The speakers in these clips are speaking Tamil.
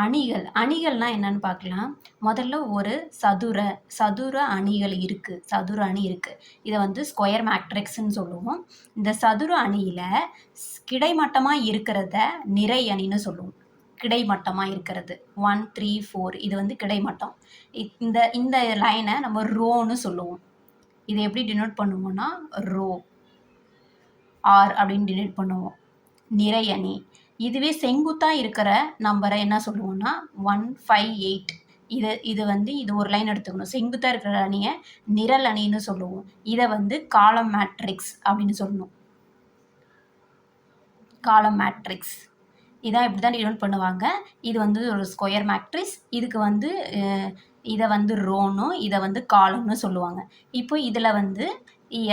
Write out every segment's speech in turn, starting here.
அணிகள்னால் என்னன்னு பார்க்கலாம். முதல்ல ஒரு சதுர அணிகள் இருக்குது. சதுர அணி இருக்குது. இதை வந்து ஸ்கொயர் மேட்ரிக்ஸ்ன்னு சொல்லுவோம். இந்த சதுர அணியில் கிடைமட்டமாக இருக்கிறத நிறை அணின்னு சொல்லுவோம். கிடைமட்டமாக இருக்கிறது 1 3 4 இது வந்து கிடைமட்டம். இந்த இந்த லைனை நம்ம ரோன்னு சொல்லுவோம். இதை எப்படி டினோட் பண்ணுவோம்னா ரோ ஆர் அப்படின்னு டினோட் பண்ணுவோம். நிறை அணி. இதுவே செங்குத்தாக இருக்கிற நம்பரை என்ன சொல்லுவோம்னா 1 5 8 இது வந்து இது ஒரு லைன் எடுத்துக்கணும். செங்குத்தாக இருக்கிற அணியை நிரல் அணின்னு சொல்லுவோம். இதை வந்து காலம் மேட்ரிக்ஸ் அப்படின்னு சொல்லணும். காலம் மேட்ரிக்ஸ் இதான் இப்படி தான் டினோட் பண்ணுவாங்க. இது வந்து ஒரு ஸ்கொயர் மேட்ரிக்ஸ். இதுக்கு வந்து இதை வந்து ரோனும் இதை வந்து காலம்னு சொல்லுவாங்க. இப்போ இதில் வந்து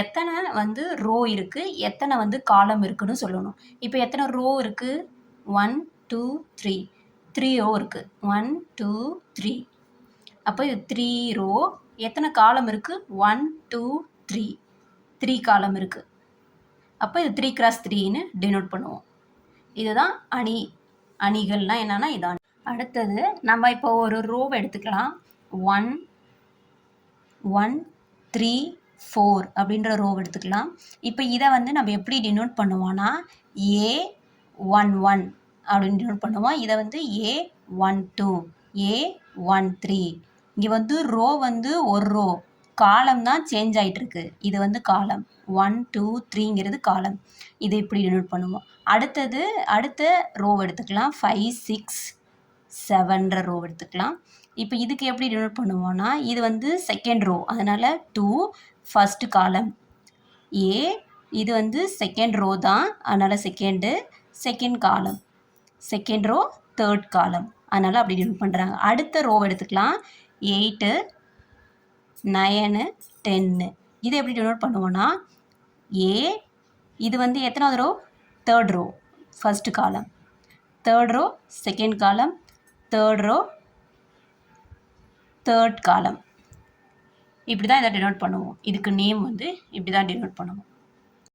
எத்தனை வந்து ரோ இருக்குது, எத்தனை வந்து காலம் இருக்குன்னு சொல்லணும். இப்போ எத்தனை ரோ இருக்குது? 1 2 3 3 ரோ இருக்குது. 1 2 3. அப்போ இது 3 ரோ. எத்தனை காலம் இருக்குது? 1 2 3 3 காலம் இருக்குது. அப்போ இது 3 x 3ன்னு டினோட் பண்ணுவோம். இதுதான் அணிகள்னால் என்னென்னா இதான். அடுத்தது நம்ம இப்போ ஒரு ரோவை எடுத்துக்கலாம். 1 1 3 4 அப்படின்ற ரோவை எடுத்துக்கலாம். இப்போ இதை வந்து நம்ம எப்படி டினோட் பண்ணுவோம்னா A11 அப்படின்னு டினோட் பண்ணுவோம். இதை வந்து A12 A13. இங்கே வந்து ரோ வந்து ஒரு ரோ, காலம் தான் சேஞ்ச் ஆகிட்டுருக்கு. இது வந்து காலம் 1 2 3ங்கிறது காலம். இதை இப்படி டினோட் பண்ணுவோம். அடுத்த ரோவை எடுத்துக்கலாம். 5 6 7ன்ற ரோ எடுத்துக்கலாம். இப்போ இதுக்கு எப்படி டினோட் பண்ணுவோம்னா இது வந்து செகண்ட் ரோ, அதனால் 2 ஃபஸ்ட்டு காலம் ஏ. இது வந்து செகண்ட் ரோ தான், அதனால் second column. Second row third காலம், அதனால் அப்படி டினோட் பண்ணுறாங்க. அடுத்த ரோவை எடுத்துக்கலாம். 8 9 10. இதை எப்படி டினோட் பண்ணுவோன்னா ஏ. இது வந்து எத்தனாவது row? Third row, first column. Third row second column, third row third column. இப்படி தான் இதை டினோட் பண்ணுவோம். இதுக்கு நேம் வந்து இப்படி தான் டினோட் பண்ணுவோம்.